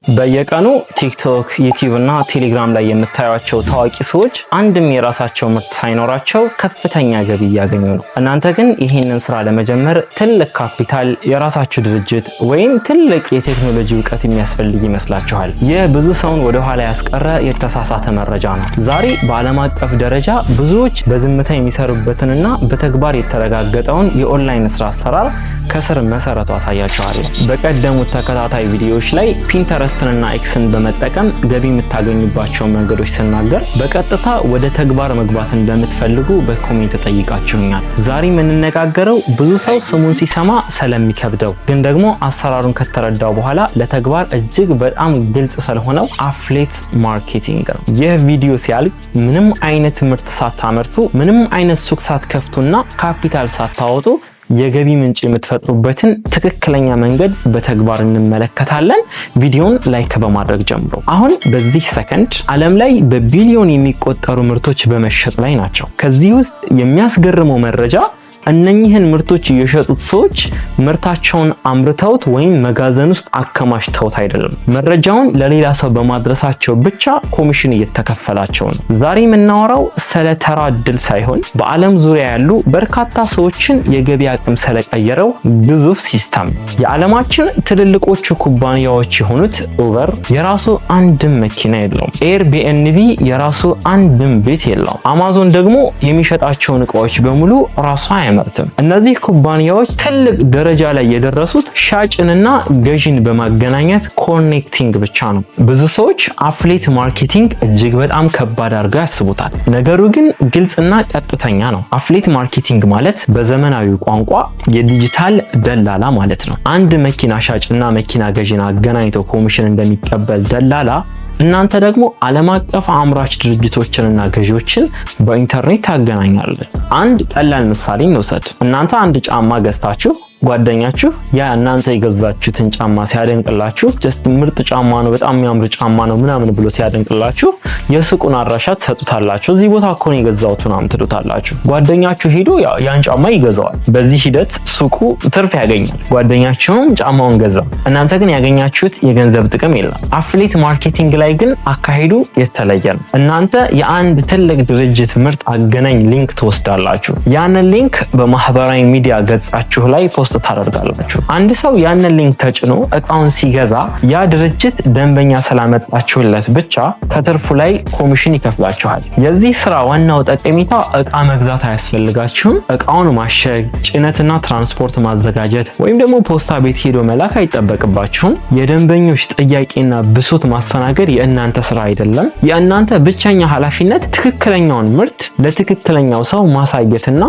በየቀኑ ቲክቶክ፣ ዩቲዩብ እና ቴሌግራም ላይ የምታዩቸው ታዋቂ ሰዎች አንድም የራሳቸው ምርት ሳይኖራቸው ከፍተኛ ገቢ እያገኙ ነው። እናንተ ግን ይህንን ስራ ለመጀመር ትልቅ ካፒታል፣ የራሳችሁ ድርጅት ወይም ትልቅ የቴክኖሎጂ እውቀት የሚያስፈልግ ይመስላችኋል? ይህ ብዙ ሰውን ወደ ኋላ ያስቀረ የተሳሳተ መረጃ ነው። ዛሬ በዓለም አቀፍ ደረጃ ብዙዎች በዝምታ የሚሰሩበትንና በተግባር የተረጋገጠውን የኦንላይን ስራ አሰራር ከስር መሰረቱ አሳያችኋለሁ። በቀደሙት ተከታታይ ቪዲዮዎች ላይ ፒንተረስትንና ኤክስን በመጠቀም ገቢ የምታገኙባቸውን መንገዶች ስናገር በቀጥታ ወደ ተግባር መግባት እንደምትፈልጉ በኮሜንት ጠይቃችሁኛል። ዛሬ የምንነጋገረው ብዙ ሰው ስሙን ሲሰማ ስለሚከብደው ግን ደግሞ አሰራሩን ከተረዳው በኋላ ለተግባር እጅግ በጣም ግልጽ ስለሆነው አፍሌት ማርኬቲንግ ነው። ይህ ቪዲዮ ሲያልቅ ምንም አይነት ምርት ሳታመርቱ፣ ምንም አይነት ሱቅ ሳትከፍቱና ካፒታል ሳታወጡ የገቢ ምንጭ የምትፈጥሩበትን ትክክለኛ መንገድ በተግባር እንመለከታለን። ቪዲዮን ላይክ በማድረግ ጀምሮ አሁን በዚህ ሰከንድ ዓለም ላይ በቢሊዮን የሚቆጠሩ ምርቶች በመሸጥ ላይ ናቸው። ከዚህ ውስጥ የሚያስገርመው መረጃ እነኚህን ምርቶች የሸጡት ሰዎች ምርታቸውን አምርተውት ወይም መጋዘን ውስጥ አከማችተውት አይደለም። መረጃውን ለሌላ ሰው በማድረሳቸው ብቻ ኮሚሽን እየተከፈላቸው ነው። ዛሬ የምናወራው ስለ ተራ እድል ሳይሆን በዓለም ዙሪያ ያሉ በርካታ ሰዎችን የገቢ አቅም ስለቀየረው ግዙፍ ሲስተም። የዓለማችን ትልልቆቹ ኩባንያዎች የሆኑት ኡበር የራሱ አንድም መኪና የለውም። ኤርቢኤንቢ የራሱ አንድም ቤት የለውም። አማዞን ደግሞ የሚሸጣቸውን እቃዎች በሙሉ ራሱ እነዚህ ኩባንያዎች ትልቅ ደረጃ ላይ የደረሱት ሻጭንና ገዢን በማገናኘት ኮኔክቲንግ ብቻ ነው። ብዙ ሰዎች አፍሌት ማርኬቲንግ እጅግ በጣም ከባድ አድርገው ያስቡታል። ነገሩ ግን ግልጽና ቀጥተኛ ነው። አፍሌት ማርኬቲንግ ማለት በዘመናዊ ቋንቋ የዲጂታል ደላላ ማለት ነው። አንድ መኪና ሻጭና መኪና ገዢን አገናኝቶ ኮሚሽን እንደሚቀበል ደላላ እናንተ ደግሞ ዓለም አቀፍ አምራች ድርጅቶችንና ገዢዎችን በኢንተርኔት ታገናኛለች። አንድ ቀላል ምሳሌ እንውሰድ። እናንተ አንድ ጫማ ገዝታችሁ ጓደኛችሁ ያ እናንተ የገዛችሁትን ጫማ ሲያደንቅላችሁ ጀስት ምርጥ ጫማ ነው፣ በጣም የሚያምር ጫማ ነው ምናምን ብሎ ሲያደንቅላችሁ የሱቁን አድራሻ ትሰጡታላችሁ። እዚህ ቦታ እኮ ነው የገዛሁት ምናምን ትሉታላችሁ። ጓደኛችሁ ሄዶ ያን ጫማ ይገዛዋል። በዚህ ሂደት ሱቁ ትርፍ ያገኛል፣ ጓደኛችሁም ጫማውን ገዛ። እናንተ ግን ያገኛችሁት የገንዘብ ጥቅም የለም። አፍሌት ማርኬቲንግ ላይ ግን አካሄዱ የተለየ ነው። እናንተ የአንድ ትልቅ ድርጅት ምርት አገናኝ ሊንክ ትወስዳላችሁ። ያንን ሊንክ በማህበራዊ ሚዲያ ገጻችሁ ላይ ፖስት ታደርጋላችሁ። አንድ ሰው ያንን ሊንክ ተጭኖ እቃውን ሲገዛ ያ ድርጅት ደንበኛ ስላመጣችሁለት ብቻ ከትርፉ ላይ ኮሚሽን ይከፍላችኋል። የዚህ ስራ ዋናው ጠቀሜታ እቃ መግዛት አያስፈልጋችሁም። እቃውን ማሸግ፣ ጭነትና ትራንስፖርት ማዘጋጀት ወይም ደግሞ ፖስታ ቤት ሄዶ መላክ አይጠበቅባችሁም። የደንበኞች ጥያቄና ብሶት ማስተናገድ የእናንተ ስራ አይደለም። የእናንተ ብቸኛ ኃላፊነት ትክክለኛውን ምርት ለትክክለኛው ሰው ማሳየትና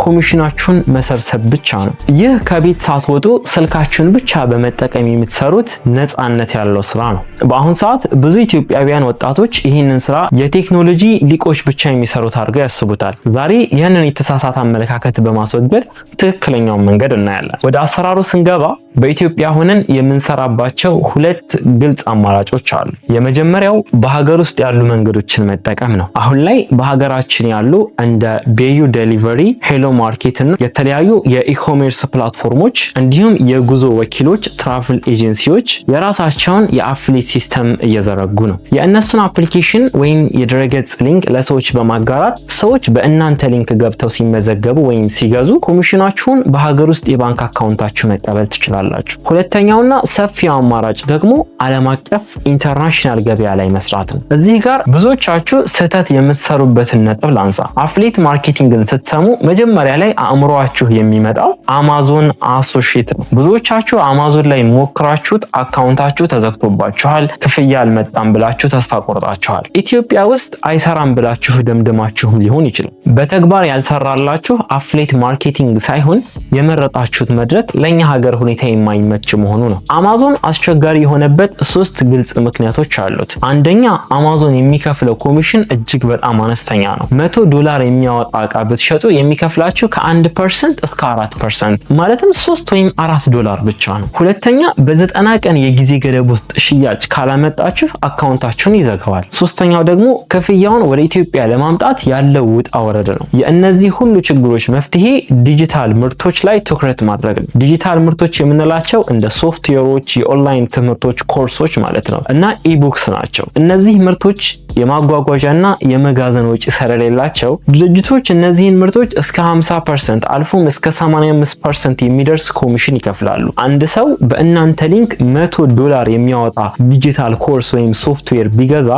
ኮሚሽናችሁን መሰብሰብ ብቻ ነው። ይህ ከቤት ሳትወጡ ስልካችሁን ብቻ በመጠቀም የምትሰሩት ነፃነት ያለው ስራ ነው። በአሁን ሰዓት ብዙ ኢትዮጵያውያን ወጣቶች ይህንን ስራ የቴክኖሎጂ ሊቆች ብቻ የሚሰሩት አድርገው ያስቡታል። ዛሬ ይህንን የተሳሳተ አመለካከት በማስወገድ ትክክለኛውን መንገድ እናያለን። ወደ አሰራሩ ስንገባ በኢትዮጵያ ሆነን የምንሰራባቸው ሁለት ግልጽ አማራጮች አሉ። የመጀመሪያው በሀገር ውስጥ ያሉ መንገዶችን መጠቀም ነው። አሁን ላይ በሀገራችን ያሉ እንደ ቤዩ ዴሊቨሪ፣ ሄሎ ማርኬት እና የተለያዩ የኢኮሜርስ ፕላትፎርሞች እንዲሁም የጉዞ ወኪሎች ትራቭል ኤጀንሲዎች የራሳቸውን የአፍሌት ሲስተም እየዘረጉ ነው። የእነሱን አፕሊኬሽን ወይም የድረገጽ ሊንክ ለሰዎች በማጋራት ሰዎች በእናንተ ሊንክ ገብተው ሲመዘገቡ ወይም ሲገዙ ኮሚሽናችሁን በሀገር ውስጥ የባንክ አካውንታችሁ መቀበል ትችላላችሁ። ሁለተኛውና ሰፊው አማራጭ ደግሞ ዓለም አቀፍ ኢንተርናሽናል ገበያ ላይ መስራት ነው። እዚህ ጋር ብዙዎቻችሁ ስህተት የምትሰሩበትን ነጥብ ላንሳ። አፍሌት ማርኬቲንግን ስትሰሙ መጀመሪያ ላይ አእምሮአችሁ የሚመጣው አማዞን አሶሺየት ነው። ብዙዎቻችሁ አማዞን ላይ ሞክራችሁት አካውንታችሁ ተዘግቶባችኋል፣ ክፍያ አልመጣም ብላችሁ ተስፋ ቆርጣችኋል። ኢትዮጵያ ውስጥ አይሰራም ብላችሁ ደምድማችሁም ሊሆን ይችላል። በተግባር ያልሰራላችሁ አፍሌት ማርኬቲንግ ሳይሆን የመረጣችሁት መድረክ ለኛ ሀገር ሁኔታ የማይመች መሆኑ ነው። አማዞን አስቸጋሪ የሆነበት ሶስት ግልጽ ምክንያቶች አሉ። አሉት። አንደኛ አማዞን የሚከፍለው ኮሚሽን እጅግ በጣም አነስተኛ ነው። $100 የሚያወጣ እቃ ብትሸጡ የሚከፍላችሁ ከ1% እስከ 4% ማለትም $3 ወይም $4 ብቻ ነው። ሁለተኛ በ90 ቀን የጊዜ ገደብ ውስጥ ሽያጭ ካላመጣችሁ አካውንታችሁን ይዘጋዋል። ሶስተኛው ደግሞ ክፍያውን ወደ ኢትዮጵያ ለማምጣት ያለው ውጣ ወረድ ነው። የእነዚህ ሁሉ ችግሮች መፍትሄ ዲጂታል ምርቶች ላይ ትኩረት ማድረግ ነው። ዲጂታል ምርቶች የምንላቸው እንደ ሶፍትዌሮች፣ የኦንላይን ትምህርቶች፣ ኮርሶች ማለት ነው እና ኢቡክስ ናቸው። እነዚህ ምርቶች የማጓጓዣና የመጋዘን ወጪ ስለሌላቸው ድርጅቶች እነዚህን ምርቶች እስከ 50% አልፎም እስከ 85% የሚደርስ ኮሚሽን ይከፍላሉ። አንድ ሰው በእናንተ ሊንክ $100 የሚያወጣ ዲጂታል ኮርስ ወይም ሶፍትዌር ቢገዛ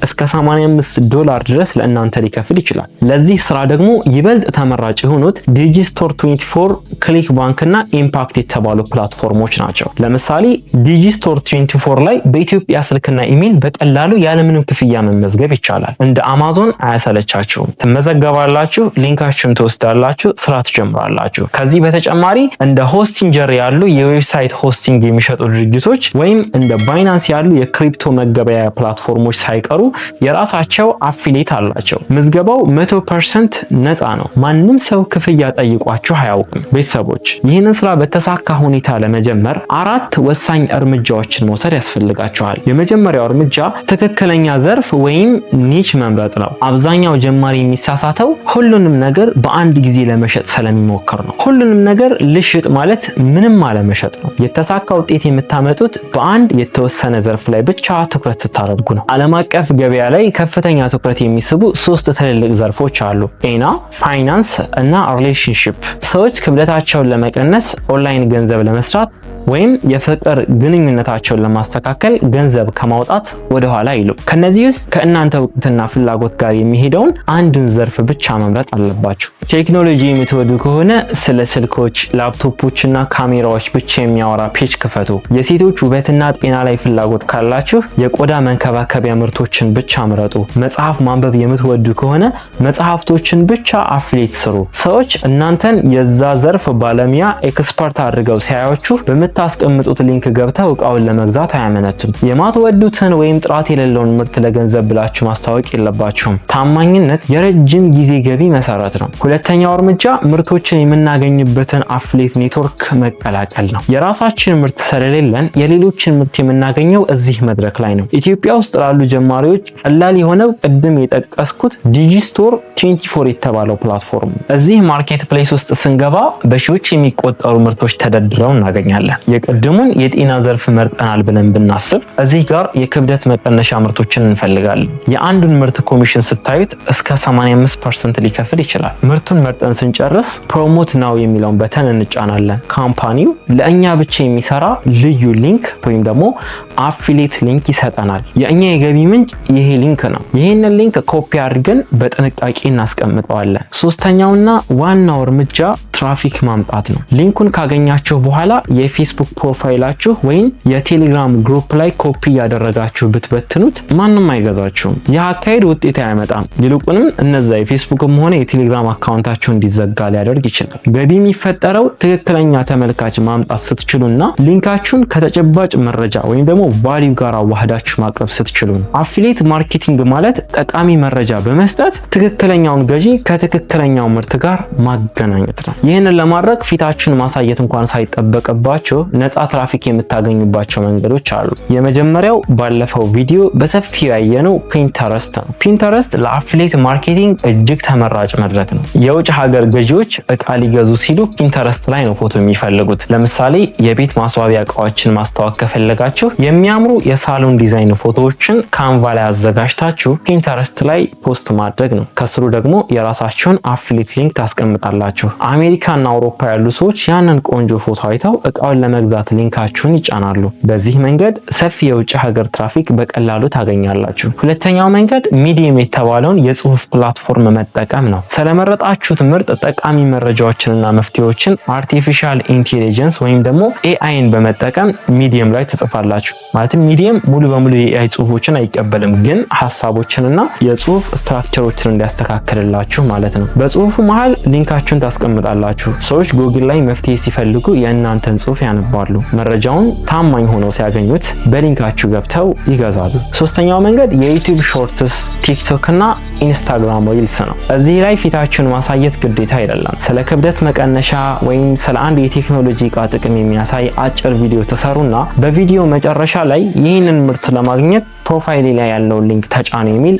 እስከ $85 ድረስ ለእናንተ ሊከፍል ይችላል። ለዚህ ስራ ደግሞ ይበልጥ ተመራጭ የሆኑት ዲጂስቶር 24፣ ክሊክ ባንክ እና ኢምፓክት የተባሉ ፕላትፎርሞች ናቸው። ለምሳሌ ዲጂስቶር 24 ላይ በኢትዮጵያ ስልክና ኢሜል በቀላሉ ያለምንም ክፍያ መመዝገብ ይቻላል። እንደ አማዞን አያሰለቻችሁም። ትመዘገባላችሁ፣ ሊንካችሁን ትወስዳላችሁ፣ ስራ ትጀምራላችሁ። ከዚህ በተጨማሪ እንደ ሆስቲንጀር ያሉ የዌብሳይት ሆስቲንግ የሚሸጡ ድርጅቶች ወይም እንደ ባይናንስ ያሉ የክሪፕቶ መገበያያ ፕላትፎርሞች ሳይቀሩ የራሳቸው አፊሊየት አላቸው። ምዝገባው 100% ነፃ ነው። ማንም ሰው ክፍያ ጠይቋችሁ አያውቅም። ቤተሰቦች ይህንን ስራ በተሳካ ሁኔታ ለመጀመር 4 ወሳኝ እርምጃዎችን መውሰድ ያስፈልጋችኋል። የመጀመሪያው እርምጃ ትክክለኛ ዘርፍ ወይም ኒች መምረጥ ነው። አብዛኛው ጀማሪ የሚሳሳተው ሁሉንም ነገር በአንድ ጊዜ ለመሸጥ ስለሚሞክር ነው። ሁሉንም ነገር ልሽጥ ማለት ምንም አለመሸጥ ነው። የተሳካ ውጤት የምታመጡት በአንድ የተወሰነ ዘርፍ ላይ ብቻ ትኩረት ስታደርጉ ነው። ዓለም አቀፍ ገበያ ላይ ከፍተኛ ትኩረት የሚስቡ 3 ትልልቅ ዘርፎች አሉ። ጤና፣ ፋይናንስ እና ሪሌሽንሺፕ። ሰዎች ክብደታቸውን ለመቀነስ፣ ኦንላይን ገንዘብ ለመስራት ወይም የፍቅር ግንኙነታቸውን ለማስተካከል ገንዘብ ከማውጣት ወደ ኋላ አይሉ። ከነዚህ ውስጥ ከእናንተ እውቀትና ፍላጎት ጋር የሚሄደውን አንድን ዘርፍ ብቻ መምረጥ አለባችሁ። ቴክኖሎጂ የምትወዱ ከሆነ ስለ ስልኮች፣ ላፕቶፖች እና ካሜራዎች ብቻ የሚያወራ ፔጅ ክፈቱ። የሴቶች ውበትና ጤና ላይ ፍላጎት ካላችሁ የቆዳ መንከባከቢያ ምርቶችን ብቻ ምረጡ። መጽሐፍ ማንበብ የምትወዱ ከሆነ መጽሐፍቶችን ብቻ አፍሌት ስሩ። ሰዎች እናንተን የዛ ዘርፍ ባለሙያ ኤክስፐርት አድርገው ሲያዩችሁ በምታስቀምጡት ሊንክ ገብተው እቃውን ለመግዛት አያመነቱም። የማትወዱትን ወይም ጥራት የሌለውን ምርት ለገንዘብ ብላችሁ ማስታወቅ የለባችሁም። ታማኝነት የረጅም ጊዜ ገቢ መሰረት ነው። ሁለተኛው እርምጃ ምርቶችን የምናገኝበትን አፍሌት ኔትወርክ መቀላቀል ነው። የራሳችን ምርት ስለሌለን የሌሎችን ምርት የምናገኘው እዚህ መድረክ ላይ ነው። ኢትዮጵያ ውስጥ ላሉ ጀማሪዎች ቀላል የሆነው ቅድም የጠቀስኩት ዲጂስቶር 24 የተባለው ፕላትፎርም። እዚህ ማርኬት ፕሌስ ውስጥ ስንገባ በሺዎች የሚቆጠሩ ምርቶች ተደርድረው እናገኛለን። የቅድሙን የጤና ዘርፍ መርጠናል ብለን ብናስብ እዚህ ጋር የክብደት መቀነሻ ምርቶችን እንፈልጋለን። የአንዱን ምርት ኮሚሽን ስታዩት እስከ 85% ሊከፍል ይችላል። ምርቱን መርጠን ስንጨርስ ፕሮሞት ናው የሚለውን በተን እንጫናለን። ካምፓኒው ለእኛ ብቻ የሚሰራ ልዩ ሊንክ ወይም ደግሞ አፊሊየት ሊንክ ይሰጠናል። የእኛ የገቢ ምንጭ ይሄ ሊንክ ነው። ይህንን ሊንክ ኮፒ አድርገን በጥንቃቄ እናስቀምጠዋለን። ሶስተኛውና ዋናው እርምጃ ትራፊክ ማምጣት ነው። ሊንኩን ካገኛችሁ በኋላ የፌስቡክ ፕሮፋይላችሁ ወይም የቴሌግራም ግሩፕ ላይ ኮፒ ያደረጋችሁ ብትበትኑት ማንም አይገዛችሁም። ይህ አካሄድ ውጤት አያመጣም። ይልቁንም እነዛ የፌስቡክም ሆነ የቴሌግራም አካውንታችሁ እንዲዘጋ ሊያደርግ ይችላል። ገቢ የሚፈጠረው ትክክለኛ ተመልካች ማምጣት ስትችሉና ሊንካችሁን ከተጨባጭ መረጃ ወይም ደግሞ ቫልዩ ጋር አዋህዳችሁ ማቅረብ ስትችሉ ነው። አፊሊየት ማርኬቲንግ ማለት ጠቃሚ መረጃ በመስጠት ትክክለኛውን ገዢ ከትክክለኛው ምርት ጋር ማገናኘት ነው። ይህንን ለማድረግ ፊታችሁን ማሳየት እንኳን ሳይጠበቅባችሁ ነፃ ትራፊክ የምታገኙባቸው መንገዶች አሉ። የመጀመሪያው ባለፈው ቪዲዮ በሰፊው ያየነው ፒንተረስት ነው። ፒንተረስት ለአፊሊየት ማርኬቲንግ እጅግ ተመራጭ መድረክ ነው። የውጭ ሀገር ገዢዎች እቃ ሊገዙ ሲሉ ፒንተረስት ላይ ነው ፎቶ የሚፈልጉት። ለምሳሌ የቤት ማስዋቢያ እቃዎችን ማስተዋወቅ ከፈለጋችሁ የሚያምሩ የሳሎን ዲዛይን ፎቶዎችን ካንቫ ላይ አዘጋጅታችሁ ፒንተረስት ላይ ፖስት ማድረግ ነው። ከስሩ ደግሞ የራሳችሁን አፊሊየት ሊንክ ታስቀምጣላችሁ። አሜሪካና አውሮፓ ያሉ ሰዎች ያንን ቆንጆ ፎቶ አይተው እቃውን ለመግዛት ሊንካችሁን ይጫናሉ። በዚህ መንገድ ሰፊ የውጭ ሀገር ትራፊክ በቀላሉ ታገኛላችሁ። ሁለተኛው መንገድ ሚዲየም የተባለውን የጽሁፍ ፕላትፎርም መጠቀም ነው። ስለመረጣችሁት ምርጥ ጠቃሚ መረጃዎችንና መፍትሄዎችን አርቲፊሻል ኢንቴሊጀንስ ወይም ደግሞ ኤአይን በመጠቀም ሚዲየም ላይ ትጽፋላችሁ። ማለትም ሚዲየም ሙሉ በሙሉ የኤአይ ጽሁፎችን አይቀበልም፣ ግን ሀሳቦችንና የጽሁፍ ስትራክቸሮችን እንዲያስተካክልላችሁ ማለት ነው። በጽሁፉ መሃል ሊንካችሁን ታስቀምጣላችሁ። ሰዎች ጉግል ላይ መፍትሄ ሲፈልጉ የእናንተን ጽሁፍ ያነባሉ። መረጃውን ታማኝ ሆነው ሲያገኙት በሊንካችሁ ገብተው ይገዛሉ። ሶስተኛው መንገድ የዩቲዩብ ሾርትስ፣ ቲክቶክ እና ኢንስታግራም ሪልስ ነው። እዚህ ላይ ፊታችሁን ማሳየት ግዴታ አይደለም። ስለ ክብደት መቀነሻ ወይም ስለ አንድ የቴክኖሎጂ እቃ ጥቅም የሚያሳይ አጭር ቪዲዮ ተሰሩና በቪዲዮ መጨረሻ ላይ ይህንን ምርት ለማግኘት ፕሮፋይል ላይ ያለውን ሊንክ ተጫኑ የሚል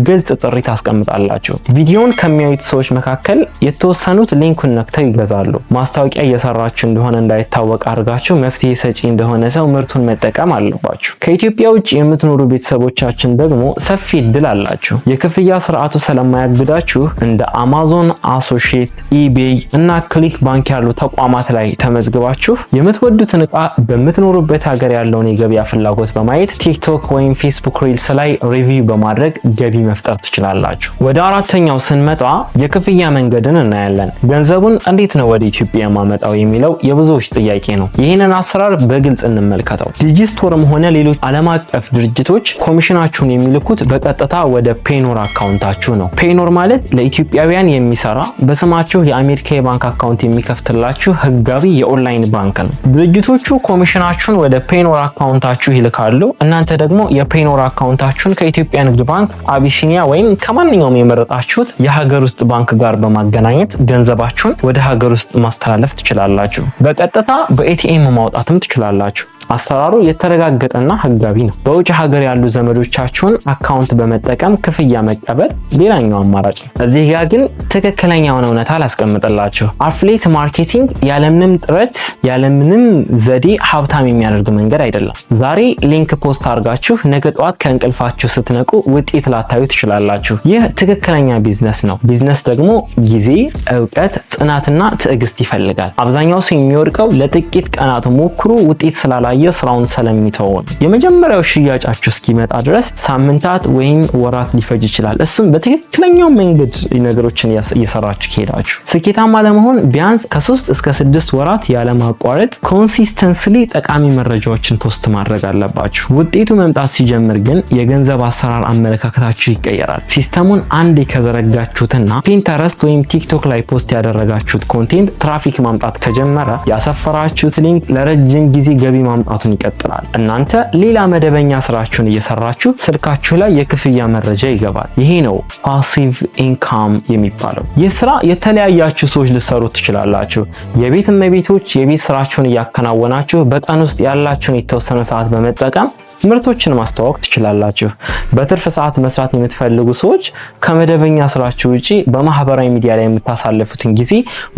ግልጽ ጥሪ ታስቀምጣላችሁ። ቪዲዮውን ከሚያዩት ሰዎች መካከል የተወሰኑት ሊንኩን ነክተው ይገዛሉ። ማስታወቂያ እየሰራችሁ እንደሆነ እንዳይታወቅ አድርጋችሁ መፍትሄ ሰጪ እንደሆነ ሰው ምርቱን መጠቀም አለባችሁ። ከኢትዮጵያ ውጭ የምትኖሩ ቤተሰቦቻችን ደግሞ ሰፊ እድል አላችሁ። የክፍያ ስርዓቱ ስለማያግዳችሁ እንደ አማዞን፣ አሶሺየት፣ ኢቤይ እና ክሊክ ባንክ ያሉ ተቋማት ላይ ተመዝግባችሁ የምትወዱትን እቃ በምትኖሩበት ሀገር ያለውን የገበያ ፍላጎት በማየት ቲክቶክ ወይም ፌስቡክ ሪልስ ላይ ሪቪው በማድረግ ገቢ መፍጠር ትችላላችሁ። ወደ አራተኛው ስንመጣ የክፍያ መንገድን እናያለን። ገንዘቡን እንዴት ነው ወደ ኢትዮጵያ የማመጣው የሚለው የብዙዎች ጥያቄ ነው። ይህንን አሰራር በግልጽ እንመልከተው። ዲጂስቶርም ሆነ ሌሎች ዓለም አቀፍ ድርጅቶች ኮሚሽናችሁን የሚልኩት በቀጥታ ወደ ፔይኖር አካውንታችሁ ነው። ፔይኖር ማለት ለኢትዮጵያውያን የሚሰራ በስማችሁ የአሜሪካ የባንክ አካውንት የሚከፍትላችሁ ህጋዊ የኦንላይን ባንክ ነው። ድርጅቶቹ ኮሚሽናችሁን ወደ ፔይኖር አካውንታችሁ ይልካሉ። እናንተ ደግሞ የፔይኖር አካውንታችሁን ከኢትዮጵያ ንግድ ባንክ፣ አቢሲኒያ ወይም ከማንኛውም የመረጣችሁት የሀገር ውስጥ ባንክ ጋር በማገናኘት ገንዘባችሁን ወደ ሀገር ውስጥ ማስተላለፍ ትችላላችሁ። በቀጥታ በኤቲኤም ማውጣትም ትችላላችሁ። አሰራሩ የተረጋገጠና ህጋዊ ነው። በውጭ ሀገር ያሉ ዘመዶቻችሁን አካውንት በመጠቀም ክፍያ መቀበል ሌላኛው አማራጭ ነው። እዚህ ጋር ግን ትክክለኛውን እውነታ አላስቀምጥላችሁ። አፍሌት ማርኬቲንግ ያለምንም ጥረት ያለምንም ዘዴ ሀብታም የሚያደርግ መንገድ አይደለም። ዛሬ ሊንክ ፖስት አድርጋችሁ ነገ ጠዋት ከእንቅልፋችሁ ስትነቁ ውጤት ላታዩ ትችላላችሁ። ይህ ትክክለኛ ቢዝነስ ነው። ቢዝነስ ደግሞ ጊዜ፣ እውቀት፣ ጽናትና ትዕግስት ይፈልጋል። አብዛኛው ሰው የሚወድቀው ለጥቂት ቀናት ሞክሩ ውጤት ስላላ የስራውን ስለሚተው የመጀመሪያው ሽያጫችሁ እስኪመጣ ድረስ ሳምንታት ወይም ወራት ሊፈጅ ይችላል። እሱም በትክክለኛው መንገድ ነገሮችን እየሰራችሁ ከሄዳችሁ ስኬታማ ለመሆን ቢያንስ ከ3 እስከ 6 ወራት ያለማቋረጥ ኮንሲስተንስሊ ጠቃሚ መረጃዎችን ፖስት ማድረግ አለባችሁ። ውጤቱ መምጣት ሲጀምር ግን የገንዘብ አሰራር አመለካከታችሁ ይቀየራል። ሲስተሙን አንዴ ከዘረጋችሁትና ፒንተረስት ወይም ቲክቶክ ላይ ፖስት ያደረጋችሁት ኮንቴንት ትራፊክ ማምጣት ከጀመረ ያሰፈራችሁት ሊንክ ለረጅም ጊዜ ገቢ ማምጣቱን ይቀጥላል። እናንተ ሌላ መደበኛ ስራችሁን እየሰራችሁ ስልካችሁ ላይ የክፍያ መረጃ ይገባል። ይሄ ነው ፓሲቭ ኢንካም የሚባለው። ይህ ስራ የተለያያችሁ ሰዎች ልትሰሩት ትችላላችሁ። የቤት እመቤቶች የቤት ስራችሁን እያከናወናችሁ በቀን ውስጥ ያላችሁን የተወሰነ ሰዓት በመጠቀም ምርቶችን ማስተዋወቅ ትችላላችሁ። በትርፍ ሰዓት መስራት የምትፈልጉ ሰዎች ከመደበኛ ስራችሁ ውጪ በማህበራዊ ሚዲያ ላይ የምታሳልፉትን ጊዜ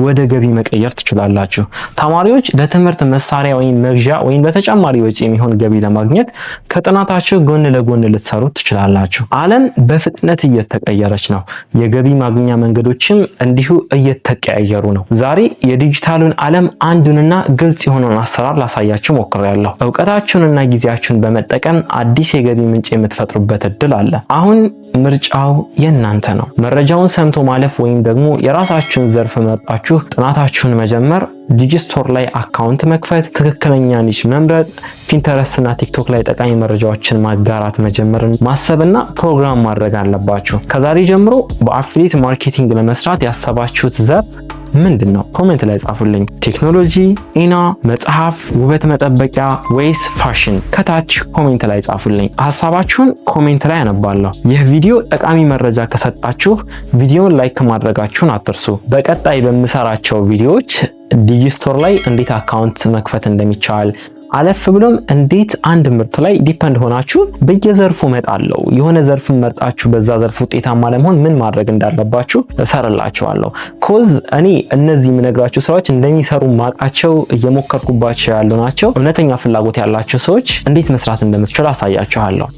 ወደ ገቢ መቀየር ትችላላችሁ። ተማሪዎች ለትምህርት መሳሪያ ወይም መግዣ ወይም ለተጨማሪ ወጪ የሚሆን ገቢ ለማግኘት ከጥናታችሁ ጎን ለጎን ልትሰሩ ትችላላችሁ። ዓለም በፍጥነት እየተቀየረች ነው። የገቢ ማግኛ መንገዶችም እንዲሁ እየተቀያየሩ ነው። ዛሬ የዲጂታሉን ዓለም አንዱንና ግልጽ የሆነውን አሰራር ላሳያችሁ ሞክሬያለሁ። እውቀታችሁንና ጊዜያችሁን በመጠቀም አዲስ የገቢ ምንጭ የምትፈጥሩበት እድል አለ። አሁን ምርጫው የእናንተ ነው። መረጃውን ሰምቶ ማለፍ ወይም ደግሞ የራሳችሁን ዘርፍ መርጣችሁ ጥናታችሁን መጀመር፣ ዲጂስቶር ላይ አካውንት መክፈት፣ ትክክለኛ ኒሽ መምረጥ፣ ፒንተረስት እና ቲክቶክ ላይ ጠቃሚ መረጃዎችን ማጋራት መጀመርን ማሰብና ፕሮግራም ማድረግ አለባችሁ። ከዛሬ ጀምሮ በአፍሊት ማርኬቲንግ ለመስራት ያሰባችሁት ዘርፍ ምንድን ነው? ኮሜንት ላይ ጻፉልኝ። ቴክኖሎጂ፣ ጤና፣ መጽሐፍ፣ ውበት መጠበቂያ ወይስ ፋሽን? ከታች ኮሜንት ላይ ጻፉልኝ። ሀሳባችሁን ኮሜንት ላይ አነባለሁ። ይህ ቪዲዮ ጠቃሚ መረጃ ከሰጣችሁ ቪዲዮን ላይክ ማድረጋችሁን አትርሱ። በቀጣይ በምሰራቸው ቪዲዮዎች ዲጂስቶር ላይ እንዴት አካውንት መክፈት እንደሚቻል አለፍ ብሎም እንዴት አንድ ምርት ላይ ዲፔንድ ሆናችሁ በየዘርፉ መጣለው የሆነ ዘርፍ መርጣችሁ በዛ ዘርፍ ውጤታማ ለመሆን ምን ማድረግ እንዳለባችሁ እሰራላችኋለሁ። ኮዝ እኔ እነዚህ የምነግራችሁ ሰዎች እንደሚሰሩ ማቃቸው እየሞከርኩባቸው ያሉ ናቸው። እውነተኛ ፍላጎት ያላችሁ ሰዎች እንዴት መስራት እንደምትችሉ አሳያችኋለሁ።